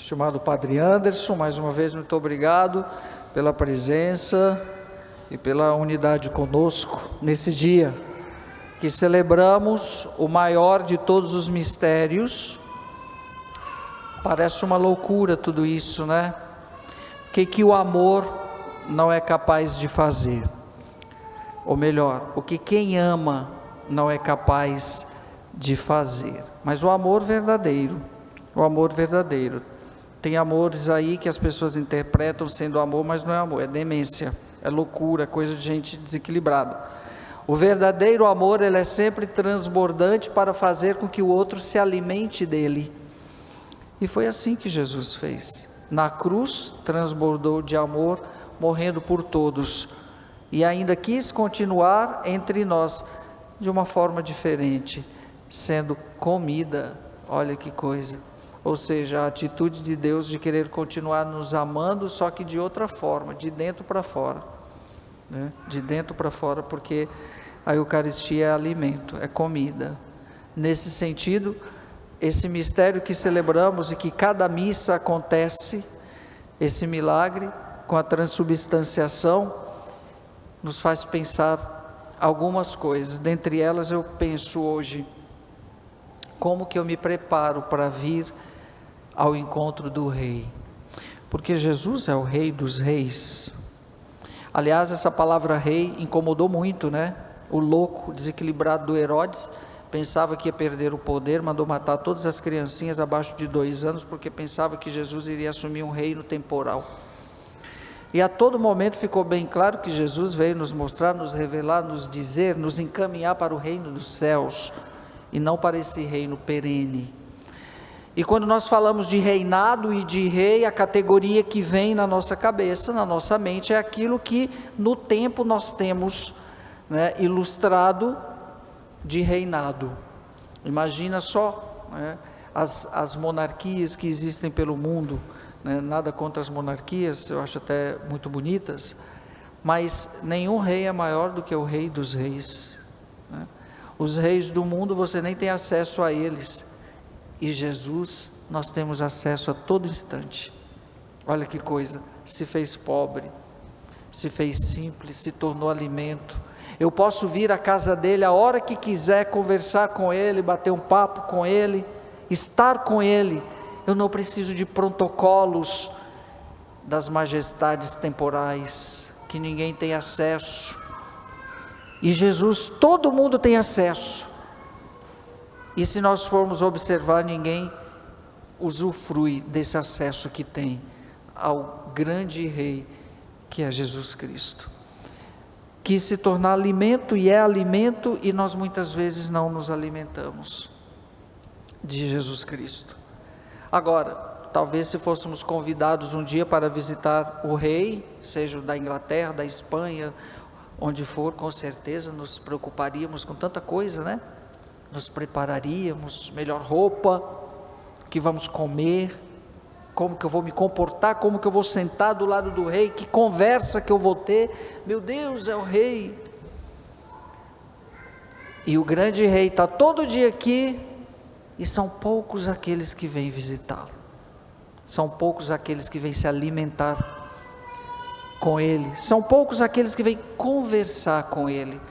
Estimado Padre Anderson, mais uma vez muito obrigado pela presença e pela unidade conosco nesse dia que celebramos o maior de todos os mistérios. Parece uma loucura tudo isso, né? Que o amor não é capaz de fazer, ou melhor, o que quem ama não é capaz de fazer, mas o amor verdadeiro, tem amores aí que as pessoas interpretam sendo amor, mas não é amor, é demência, é loucura, é coisa de gente desequilibrada. O verdadeiro amor, ele é sempre transbordante para fazer com que o outro se alimente dele, e foi assim que Jesus fez, na cruz transbordou de amor, morrendo por todos, e ainda quis continuar entre nós, de uma forma diferente, sendo comida, olha que coisa, ou seja, a atitude de Deus de querer continuar nos amando, só que de outra forma, de dentro para fora, né? De dentro para fora, porque a Eucaristia é alimento, é comida. Nesse sentido, esse mistério que celebramos e que cada missa acontece, esse milagre com a transubstanciação, nos faz pensar algumas coisas. Dentre elas eu penso hoje, como que eu me preparo para vir ao encontro do Rei, porque Jesus é o Rei dos Reis. Aliás, essa palavra Rei incomodou muito, né? O louco, desequilibrado do Herodes, pensava que ia perder o poder, mandou matar todas as criancinhas abaixo de 2 anos, porque pensava que Jesus iria assumir um reino temporal. E a todo momento ficou bem claro que Jesus veio nos mostrar, nos revelar, nos dizer, nos encaminhar para o reino dos céus, e não para esse reino perene. E quando nós falamos de reinado e de rei, a categoria que vem na nossa cabeça, na nossa mente, é aquilo que no tempo nós temos, né, ilustrado de reinado. Imagina só, né, as monarquias que existem pelo mundo, né, nada contra as monarquias, eu acho até muito bonitas, mas nenhum rei é maior do que o Rei dos Reis, né? Os reis do mundo você nem tem acesso a eles, e Jesus nós temos acesso a todo instante. Olha que coisa, se fez pobre, se fez simples, se tornou alimento. Eu posso vir à casa dele a hora que quiser, conversar com ele, bater um papo com ele, estar com ele. Eu não preciso de protocolos das majestades temporais, que ninguém tem acesso. E Jesus, todo mundo tem acesso. E se nós formos observar, ninguém usufrui desse acesso que tem ao grande Rei, que é Jesus Cristo. Quis se tornar alimento e é alimento, e nós muitas vezes não nos alimentamos de Jesus Cristo. Agora, talvez se fôssemos convidados um dia para visitar o Rei, seja da Inglaterra, da Espanha, onde for, com certeza nos preocuparíamos com tanta coisa, né? Nos prepararíamos, melhor roupa, o que vamos comer, como que eu vou me comportar, como que eu vou sentar do lado do Rei, que conversa que eu vou ter, meu Deus, é o Rei, e o grande Rei está todo dia aqui, e são poucos aqueles que vêm visitá-lo, são poucos aqueles que vêm se alimentar com Ele, são poucos aqueles que vêm conversar com Ele.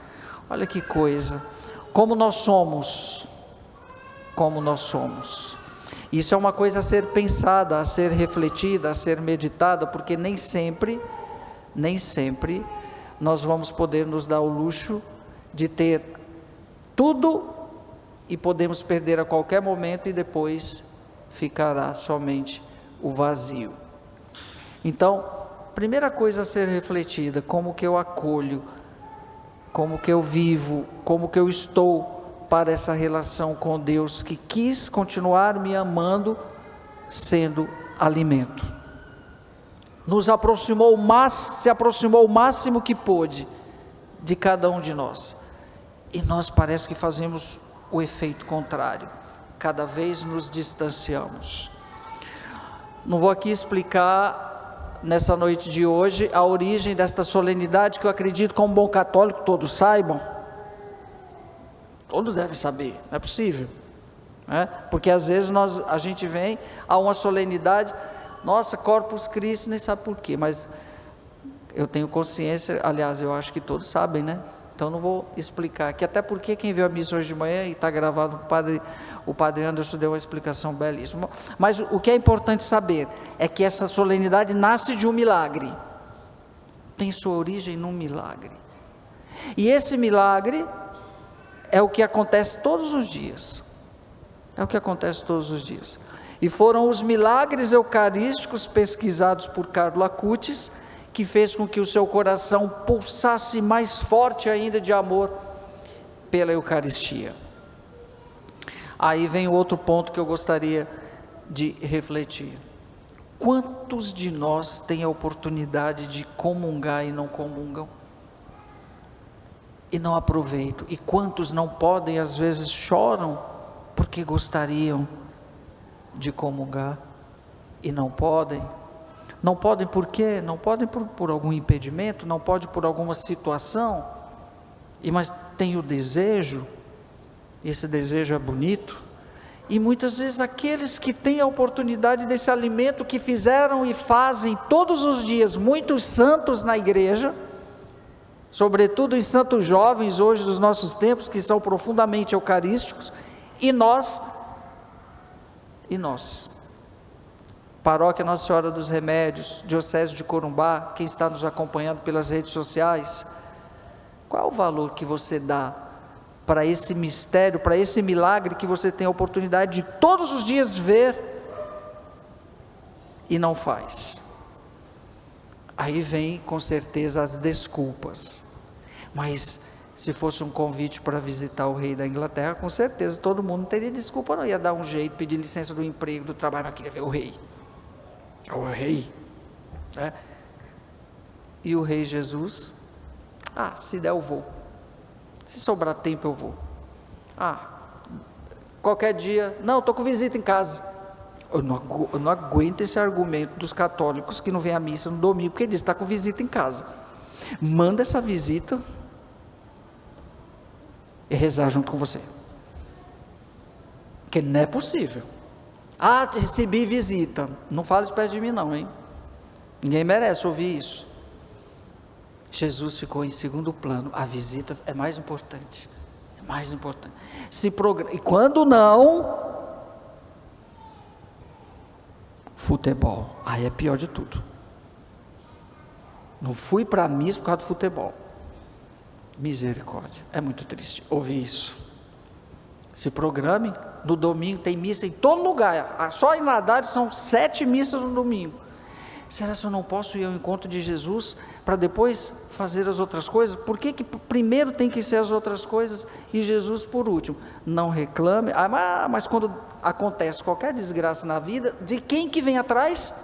Olha que coisa, como nós somos, isso é uma coisa a ser pensada, a ser refletida, a ser meditada, porque nem sempre nós vamos poder nos dar o luxo de ter tudo e podemos perder a qualquer momento e depois ficará somente o vazio. Então, primeira coisa a ser refletida, como que eu acolho, como que eu vivo, como que eu estou para essa relação com Deus que quis continuar me amando, sendo alimento. Se aproximou o máximo que pôde de cada um de nós, e nós parece que fazemos o efeito contrário, cada vez nos distanciamos. Não vou aqui explicar nessa noite de hoje a origem desta solenidade, que eu acredito, como bom católico, todos saibam, todos devem saber, não é possível, né? Porque às vezes a gente vem a uma solenidade, nossa, Corpus Christi, nem sabe por quê, mas eu tenho consciência, aliás, eu acho que todos sabem, né? Então não vou explicar aqui, até porque quem viu a missa hoje de manhã e está gravado, o padre Anderson deu uma explicação belíssima. Mas o que é importante saber é que essa solenidade nasce de um milagre, tem sua origem num milagre, e esse milagre é o que acontece todos os dias, e foram os milagres eucarísticos pesquisados por Carlo Acutis que fez com que o seu coração pulsasse mais forte ainda de amor pela Eucaristia. Aí vem o outro ponto que eu gostaria de refletir. Quantos de nós têm a oportunidade de comungar e não comungam? E não aproveitam? E quantos não podem, às vezes choram, porque gostariam de comungar e não podem? Não podem por quê? Não podem por algum impedimento, não pode por alguma situação, mas tem o desejo, esse desejo é bonito, e muitas vezes aqueles que têm a oportunidade desse alimento, que fizeram e fazem todos os dias muitos santos na igreja, sobretudo os santos jovens hoje dos nossos tempos, que são profundamente eucarísticos, e nós, Paróquia Nossa Senhora dos Remédios, Diocese de Corumbá, quem está nos acompanhando pelas redes sociais, qual é o valor que você dá para esse mistério, para esse milagre que você tem a oportunidade de todos os dias ver e não faz? Aí vem com certeza as desculpas, mas se fosse um convite para visitar o rei da Inglaterra, com certeza todo mundo não teria desculpa, não ia dar um jeito, pedir licença do emprego, do trabalho, não queria ver o rei, né? E o rei Jesus, se der eu vou, se sobrar tempo eu vou, qualquer dia, não, estou com visita em casa. Eu não aguento esse argumento dos católicos que não vêm à missa no domingo, porque diz, está com visita em casa, manda essa visita e rezar junto com você, porque não é possível. Recebi visita, não fala isso perto de mim não, hein? Ninguém merece ouvir isso. Jesus ficou em segundo plano, a visita é mais importante, e quando não, futebol, aí é pior de tudo. Não fui para a missa por causa do futebol, misericórdia, é muito triste ouvir isso. Se programe, no domingo tem missa em todo lugar, só em Ladares são 7 missas no domingo. Será que eu não posso ir ao encontro de Jesus para depois fazer as outras coisas? Por que primeiro tem que ser as outras coisas e Jesus por último? Não reclame, mas quando acontece qualquer desgraça na vida, de quem que vem atrás?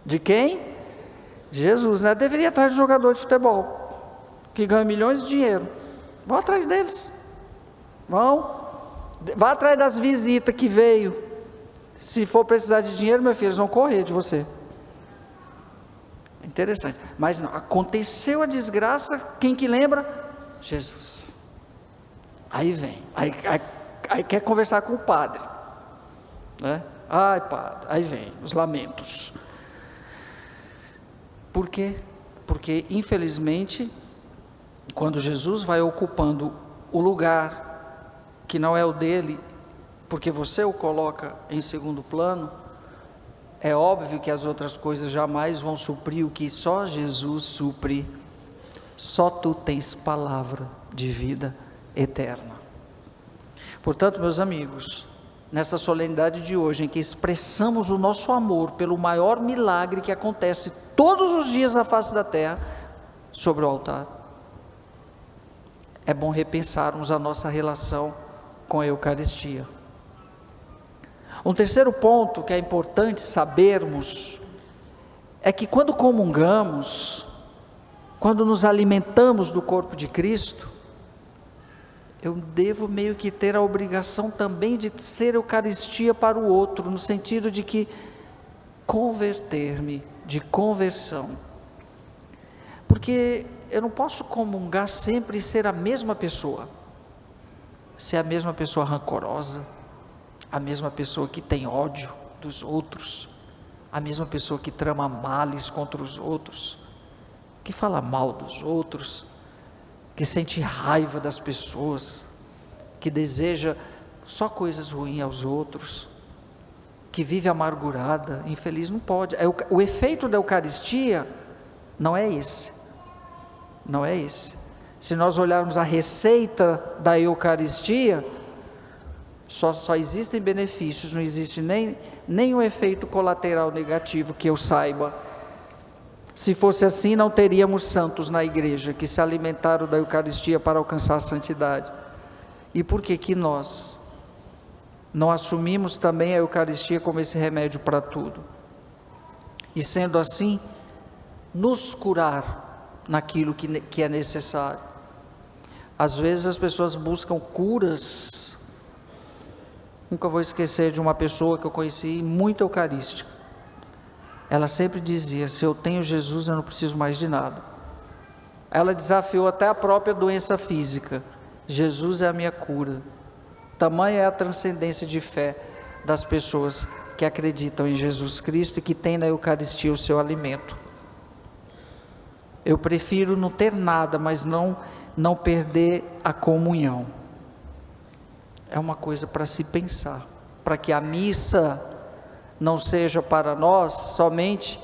De quem? De Jesus, né? Deveria ir atrás de jogador de futebol, que ganha milhões de dinheiro, vão atrás deles, vá atrás das visitas que veio, se for precisar de dinheiro, meu filho, eles vão correr de você. Interessante, mas não, aconteceu a desgraça, quem que lembra? Jesus. Aí vem, aí quer conversar com o padre, né? Padre, aí vem os lamentos. Por quê? Porque infelizmente, quando Jesus vai ocupando o lugar que não é o dele, porque você o coloca em segundo plano, é óbvio que as outras coisas jamais vão suprir o que só Jesus supre. Só tu tens palavra de vida eterna. Portanto, meus amigos, nessa solenidade de hoje, em que expressamos o nosso amor pelo maior milagre que acontece todos os dias na face da terra, sobre o altar, é bom repensarmos a nossa relação com a Eucaristia. Um terceiro ponto que é importante sabermos, é que quando comungamos, quando nos alimentamos do corpo de Cristo, eu devo meio que ter a obrigação também de ser Eucaristia para o outro, no sentido de que converter-me, de conversão, porque eu não posso comungar sempre e ser a mesma pessoa, ser a mesma pessoa rancorosa, a mesma pessoa que tem ódio dos outros, a mesma pessoa que trama males contra os outros, que fala mal dos outros, que sente raiva das pessoas, que deseja só coisas ruins aos outros, que vive amargurada, infeliz, não pode. O efeito da Eucaristia não é esse, não é esse. Se nós olharmos a receita da Eucaristia, só existem benefícios, não existe nem um efeito colateral negativo que eu saiba. Se fosse assim, não teríamos santos na igreja, que se alimentaram da Eucaristia para alcançar a santidade. E por que nós não assumimos também a Eucaristia como esse remédio para tudo? E sendo assim, nos curar naquilo que é necessário. Às vezes as pessoas buscam curas. Nunca vou esquecer de uma pessoa que eu conheci muito eucarística. Ela sempre dizia: se eu tenho Jesus, eu não preciso mais de nada. Ela desafiou até a própria doença física. Jesus é a minha cura. Tamanha é a transcendência de fé das pessoas que acreditam em Jesus Cristo e que têm na Eucaristia o seu alimento. Eu prefiro não ter nada, mas não perder a comunhão. É uma coisa para se pensar, para que a missa não seja para nós somente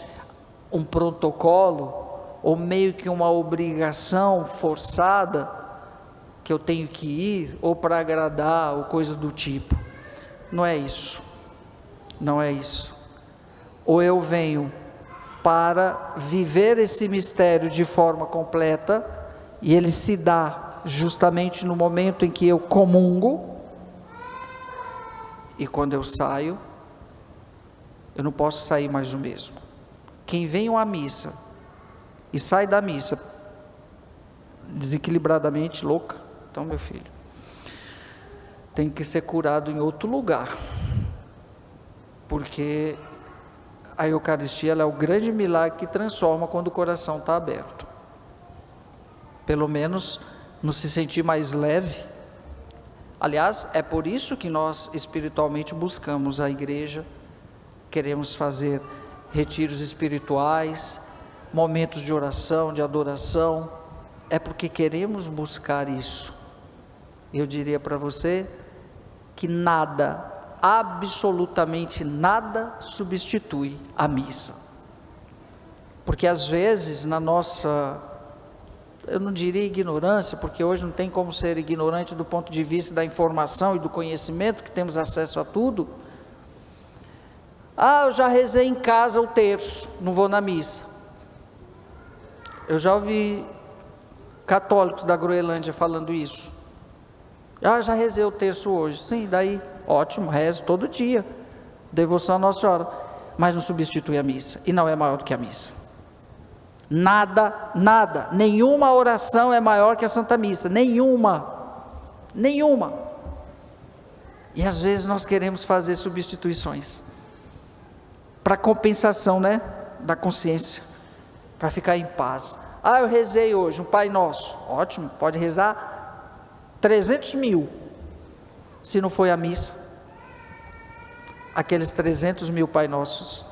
um protocolo, ou meio que uma obrigação forçada, que eu tenho que ir, ou para agradar, ou coisa do tipo. Não é isso, não é isso. Ou eu venho para viver esse mistério de forma completa, e ele se dá justamente no momento em que eu comungo, e quando eu saio, eu não posso sair mais o mesmo. Quem vem à missa e sai da missa desequilibradamente louca, então, meu filho, tem que ser curado em outro lugar, porque a Eucaristia, ela é o grande milagre que transforma quando o coração está aberto. Pelo menos nos se sentir mais leve. Aliás, é por isso que nós espiritualmente buscamos a igreja, queremos fazer retiros espirituais, momentos de oração, de adoração, é porque queremos buscar isso. Eu diria para você que nada, absolutamente nada substitui a missa, porque às vezes na nossa, eu não diria ignorância, porque hoje não tem como ser ignorante do ponto de vista da informação e do conhecimento, que temos acesso a tudo. Eu já rezei em casa o terço, não vou na missa. Eu já ouvi católicos da Groenlândia falando isso. Já rezei o terço hoje. Sim, daí, ótimo, rezo todo dia, devoção à Nossa Senhora, mas não substitui a missa, e não é maior do que a missa. Nada, nenhuma oração é maior que a Santa Missa, nenhuma. E às vezes nós queremos fazer substituições, para compensação, da consciência, para ficar em paz. Eu rezei hoje um Pai Nosso, ótimo, pode rezar 300 mil, se não foi a missa, aqueles 300 mil Pai Nossos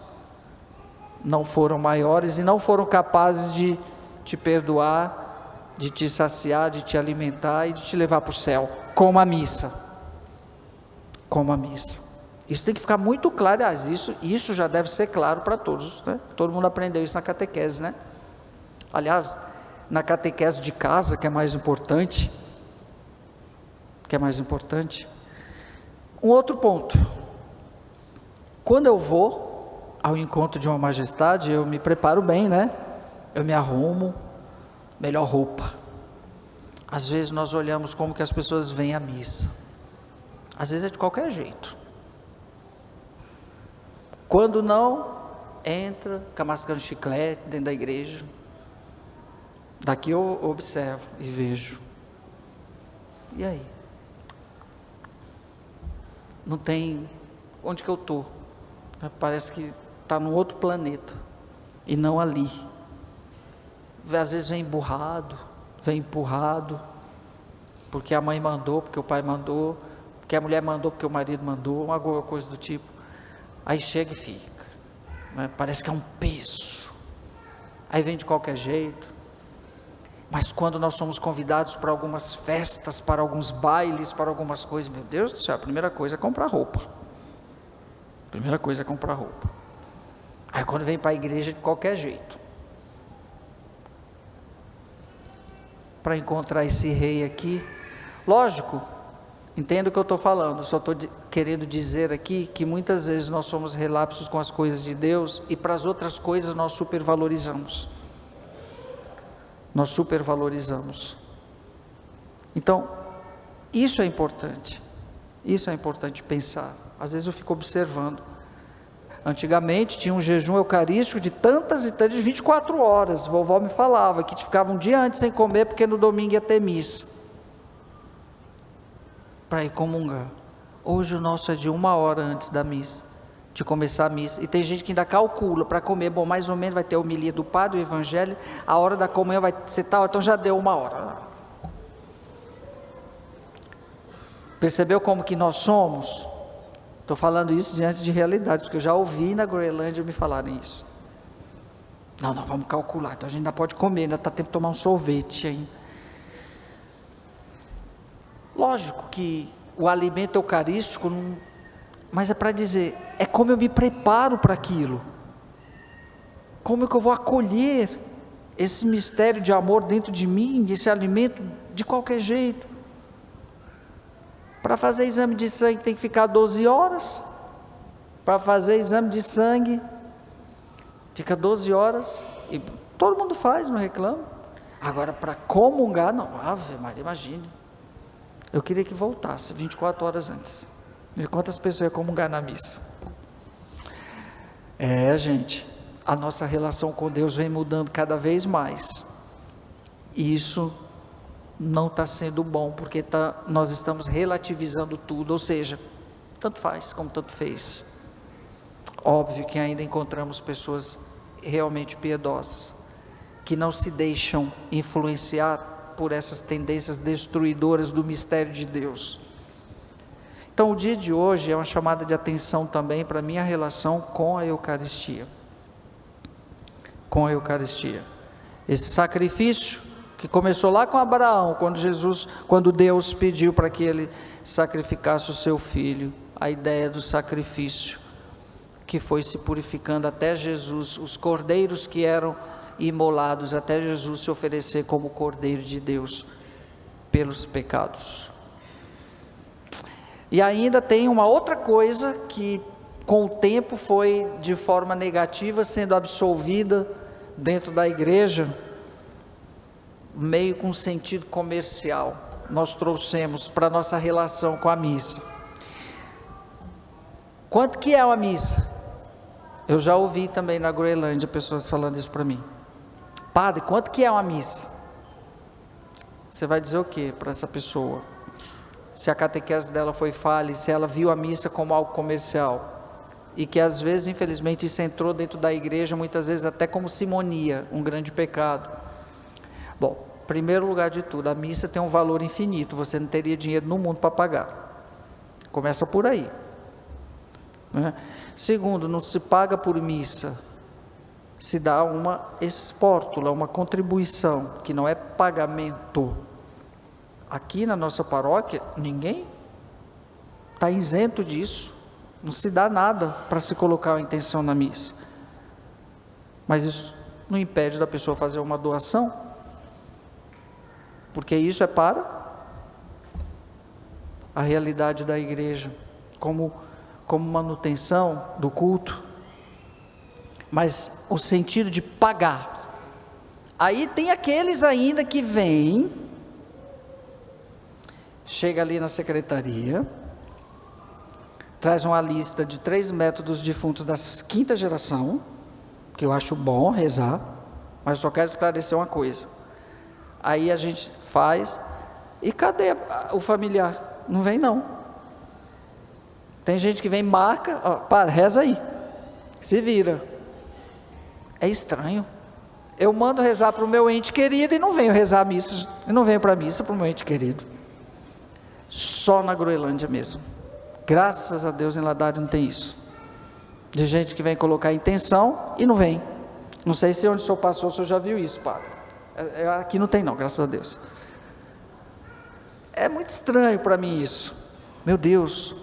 não foram maiores e não foram capazes de te perdoar, de te saciar, de te alimentar e de te levar para o céu, como a missa. Isso tem que ficar muito claro. Isso já deve ser claro para todos, Todo mundo aprendeu isso na catequese, Aliás, na catequese de casa, que é mais importante. Um outro ponto: quando eu vou ao encontro de uma majestade, eu me preparo bem, eu me arrumo, melhor roupa. Às vezes nós olhamos como que as pessoas vêm à missa, às vezes é de qualquer jeito. Quando não, entra, fica mascando chiclete dentro da igreja. Daqui eu observo e vejo. E aí? Não tem, onde que eu estou? Parece que está num outro planeta, e não ali. Às vezes vem emburrado, vem empurrado, porque a mãe mandou, porque o pai mandou, porque a mulher mandou, porque o marido mandou, alguma coisa do tipo. Aí chega e fica, né? Parece que é um peso, aí vem de qualquer jeito. Mas quando nós somos convidados para algumas festas, para alguns bailes, para algumas coisas, meu Deus do céu, a primeira coisa é comprar roupa. Primeira coisa é comprar roupa. Aí quando vem para a igreja, de qualquer jeito. Para encontrar esse rei aqui, lógico, entendo o que eu estou falando, só estou querendo dizer aqui que muitas vezes nós somos relapsos com as coisas de Deus e para as outras coisas nós supervalorizamos. Nós supervalorizamos. Então, isso é importante pensar. Às vezes eu fico observando. Antigamente tinha um jejum eucarístico de tantas e tantas, de 24 horas. Vovó me falava que ficava um dia antes sem comer, porque no domingo ia ter missa, para ir comungar. Hoje o nosso é de 1 hora antes da missa, de começar a missa, e tem gente que ainda calcula para comer, bom, mais ou menos vai ter a homilia do padre, o evangelho, a hora da comunhão vai ser tal, então já deu 1 hora. Percebeu como que nós somos? Estou falando isso diante de realidades, porque eu já ouvi na Groenlândia me falarem isso. Não, vamos calcular, então a gente ainda pode comer, ainda está tempo de tomar um sorvete ainda. Lógico que o alimento eucarístico não, mas é para dizer, é como eu me preparo para aquilo, como é que eu vou acolher esse mistério de amor dentro de mim, esse alimento de qualquer jeito. Para fazer exame de sangue tem que ficar 12 horas, para fazer exame de sangue, fica 12 horas, e todo mundo faz, não reclama. Agora para comungar, não, Ave Maria, imagine, eu queria que voltasse 24 horas antes. Quantas pessoas iam comungar na missa? Gente, a nossa relação com Deus vem mudando cada vez mais, e isso não está sendo bom, porque nós estamos relativizando tudo, ou seja, tanto faz como tanto fez. Óbvio que ainda encontramos pessoas realmente piedosas, que não se deixam influenciar por essas tendências destruidoras do mistério de Deus. Então o dia de hoje é uma chamada de atenção também para a minha relação com a Eucaristia. Com a Eucaristia. Esse sacrifício que começou lá com Abraão, quando Deus pediu para que ele sacrificasse o seu filho, a ideia do sacrifício, que foi se purificando até Jesus, os cordeiros que eram imolados, até Jesus se oferecer como cordeiro de Deus, pelos pecados. E ainda tem uma outra coisa, que com o tempo foi de forma negativa sendo absolvida dentro da igreja, meio com sentido comercial, nós trouxemos para a nossa relação com a missa. Quanto que é uma missa? Eu já ouvi também na Groenlândia pessoas falando isso para mim. Padre, quanto que é uma missa? Você vai dizer o que para essa pessoa? Se a catequese dela foi falha, se ela viu a missa como algo comercial, e que às vezes, infelizmente, isso entrou dentro da igreja, muitas vezes até como simonia, um grande pecado. Bom, primeiro lugar de tudo, a missa tem um valor infinito, você não teria dinheiro no mundo para pagar, começa por aí, né? Segundo, não se paga por missa, se dá uma espórtula, uma contribuição, que não é pagamento. Aqui na nossa paróquia, ninguém está isento disso, não se dá nada para se colocar a intenção na missa, mas isso não impede da pessoa fazer uma doação, porque isso é para a realidade da igreja, como manutenção do culto. Mas o sentido de pagar, aí tem aqueles ainda que vêm, chega ali na secretaria, traz uma lista de 3 métodos defuntos da 5ª geração, que eu acho bom rezar, mas só quero esclarecer uma coisa. Aí a gente faz, e cadê o familiar? Não vem não. Tem gente que vem, marca, para, reza aí, se vira. É estranho. Eu mando rezar para o meu ente querido e não venho rezar a missa, e não venho para a missa para o meu ente querido. só na Groenlândia mesmo. Graças a Deus em Ladares não tem isso. De gente que vem colocar intenção e não vem. Não sei se onde o senhor passou, o senhor já viu isso, padre. Aqui não tem não, graças a Deus. É muito estranho para mim isso. Meu Deus,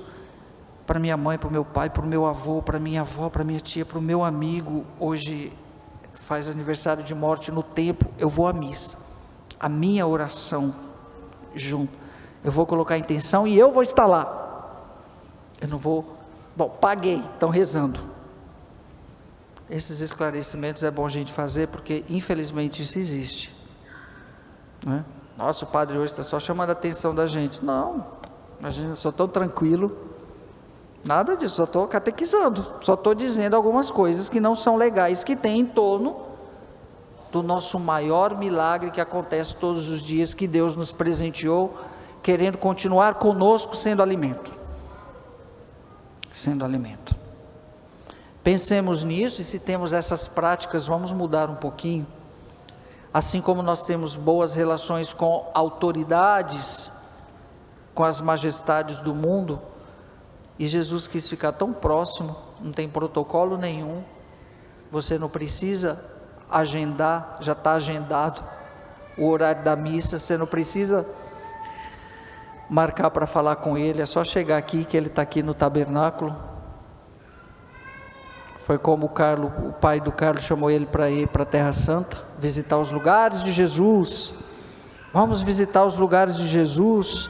para minha mãe, para o meu pai, para o meu avô, para minha avó, para minha tia, para o meu amigo, hoje faz aniversário de morte no templo, eu vou à missa. A minha oração junto. Eu vou colocar a intenção e eu vou estar lá. Eu não vou... Bom, paguei, estão rezando. Esses esclarecimentos é bom a gente fazer, porque infelizmente isso existe, não é? Nossa, o padre hoje está só chamando a atenção da gente. Não, imagina, eu sou tão tranquilo. Nada disso, só estou catequizando. Só estou dizendo algumas coisas que não são legais, que tem em torno do nosso maior milagre que acontece todos os dias, que Deus nos presenteou, querendo continuar conosco sendo alimento. Sendo alimento. Pensemos nisso, e se temos essas práticas, vamos mudar um pouquinho. Assim como nós temos boas relações com autoridades, com as majestades do mundo, e Jesus quis ficar tão próximo, não tem protocolo nenhum, você não precisa agendar, já está agendado o horário da missa, você não precisa marcar para falar com ele, é só chegar aqui, que ele está aqui no tabernáculo. Foi como o pai do Carlos chamou ele para ir para a Terra Santa, visitar os lugares de Jesus. Vamos visitar os lugares de Jesus.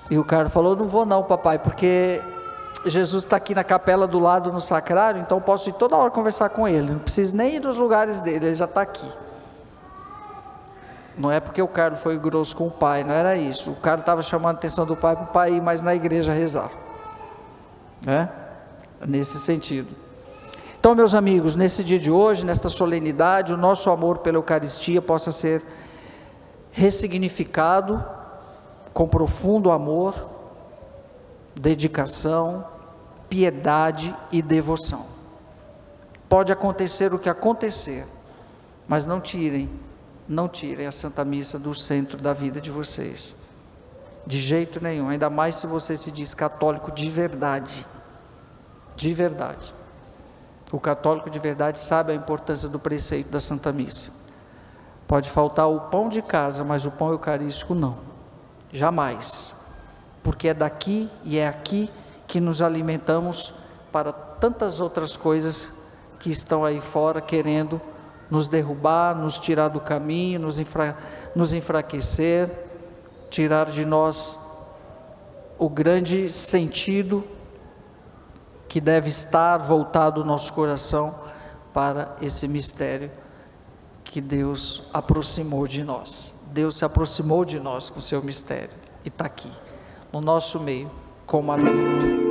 E o Carlos falou: não vou não, papai, porque Jesus está aqui na capela do lado no sacrário, então posso ir toda hora conversar com ele, não preciso nem ir nos lugares dele, ele já está aqui. Não é porque o Carlos foi grosso com o pai, não era isso. O Carlos estava chamando a atenção do pai para o pai ir mais na igreja rezar, né? Nesse sentido. Então, meus amigos, nesse dia de hoje, nesta solenidade, o nosso amor pela Eucaristia possa ser ressignificado com profundo amor, dedicação, piedade e devoção. Pode acontecer o que acontecer, mas não tirem a Santa Missa do centro da vida de vocês, de jeito nenhum, ainda mais se você se diz católico de verdade. De verdade. O católico de verdade sabe a importância do preceito da Santa Missa. Pode faltar o pão de casa, mas o pão eucarístico não, jamais, porque é daqui e é aqui que nos alimentamos para tantas outras coisas que estão aí fora querendo nos derrubar, nos tirar do caminho, nos enfraquecer, tirar de nós o grande sentido que deve estar voltado o nosso coração para esse mistério que Deus aproximou de nós. Deus se aproximou de nós com o seu mistério e está aqui, no nosso meio, como alimento.